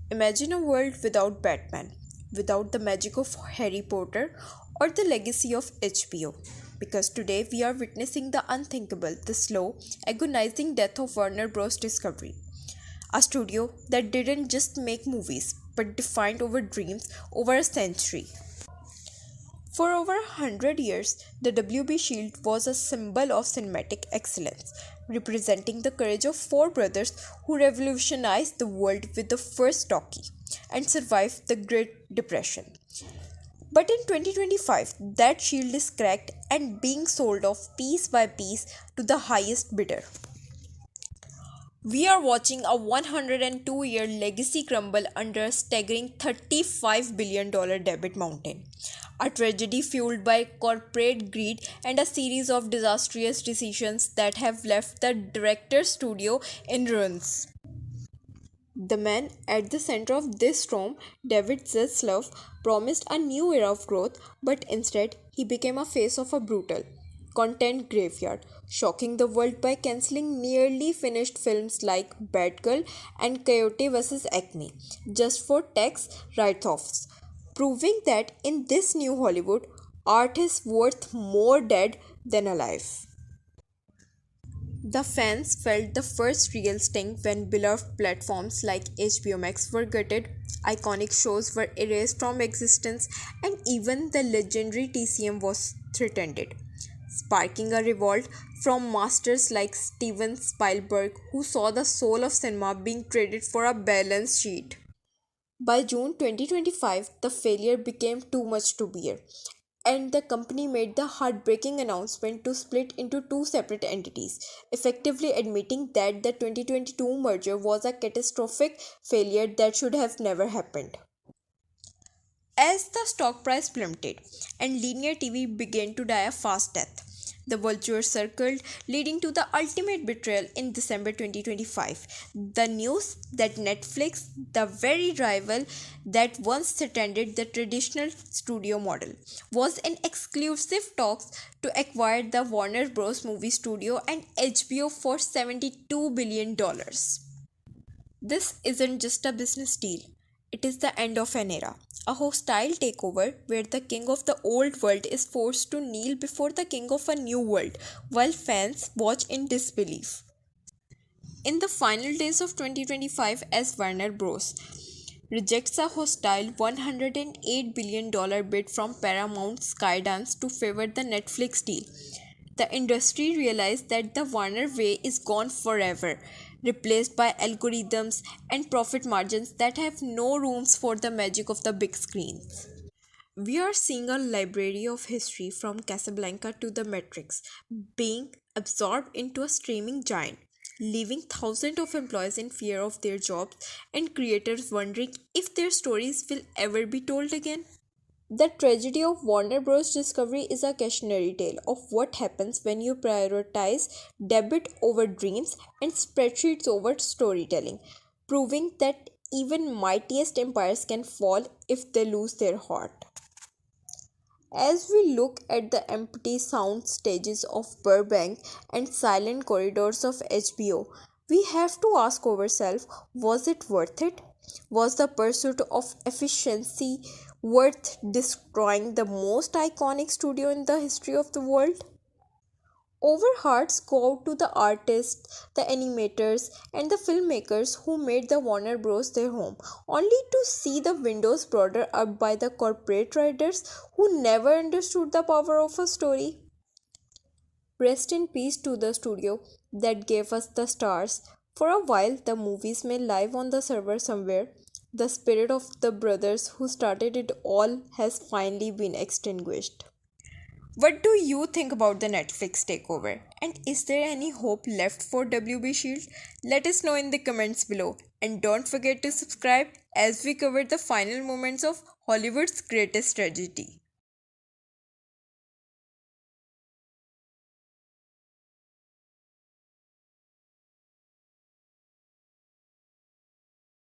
Imagine a world without Batman, without the magic of Harry Potter or the legacy of HBO. Because today we are witnessing the unthinkable, the slow, agonizing death of Warner Bros. Discovery. A studio that didn't just make movies but defined over dreams over a century. For over 100 years, the WB Shield was a symbol of cinematic excellence, representing the courage of four brothers who revolutionized the world with the first talkie and survived the Great Depression. But in 2025, that shield is cracked and being sold off piece by piece to the highest bidder. We are watching a 102-year legacy crumble under a staggering $35 billion debt mountain. A tragedy fueled by corporate greed and a series of disastrous decisions that have left the director's studio in ruins. The man at the center of this storm, David Zaslav, promised a new era of growth, but instead he became a face of a brutal content graveyard, shocking the world by cancelling nearly finished films like Batgirl and Coyote vs. Acme just for tax write-offs, proving that in this new Hollywood, art is worth more dead than alive. The fans felt the first real sting when beloved platforms like HBO Max were gutted, iconic shows were erased from existence, and even the legendary TCM was threatened, sparking a revolt from masters like Steven Spielberg, who saw the soul of cinema being traded for a balance sheet. By June 2025, the failure became too much to bear, and the company made the heartbreaking announcement to split into two separate entities, effectively admitting that the 2022 merger was a catastrophic failure that should have never happened. As the stock price plummeted and linear TV began to die a fast death, the vultures circled, leading to the ultimate betrayal in December 2025. The news that Netflix, the very rival that once threatened the traditional studio model, was in exclusive talks to acquire the Warner Bros. Movie studio and HBO for $72 billion. This isn't just a business deal, it is the end of an era. A hostile takeover where the king of the old world is forced to kneel before the king of a new world while fans watch in disbelief. In the final days of 2025, as Warner Bros. Rejects a hostile $108 billion bid from Paramount Skydance to favor the Netflix deal, the industry realized that the Warner way is gone forever, replaced by algorithms and profit margins that have no rooms for the magic of the big screens. We are seeing a library of history from Casablanca to the Matrix being absorbed into a streaming giant, leaving thousands of employees in fear of their jobs and creators wondering if their stories will ever be told again. The tragedy of Warner Bros. Discovery is a cautionary tale of what happens when you prioritize debit over dreams and spreadsheets over storytelling, proving that even mightiest empires can fall if they lose their heart. As we look at the empty sound stages of Burbank and silent corridors of HBO, we have to ask ourselves, was it worth it? Was the pursuit of efficiency worth destroying the most iconic studio in the history of the world? Our hearts go out to the artists, the animators, and the filmmakers who made the Warner Bros. Their home, only to see the windows boarded up by the corporate riders who never understood the power of a story. Rest in peace to the studio that gave us the stars. For a while, the movies may live on the server somewhere. The spirit of the brothers who started it all has finally been extinguished. What do you think about the Netflix takeover? And is there any hope left for WB Shield? Let us know in the comments below. And don't forget to subscribe as we cover the final moments of Hollywood's greatest tragedy.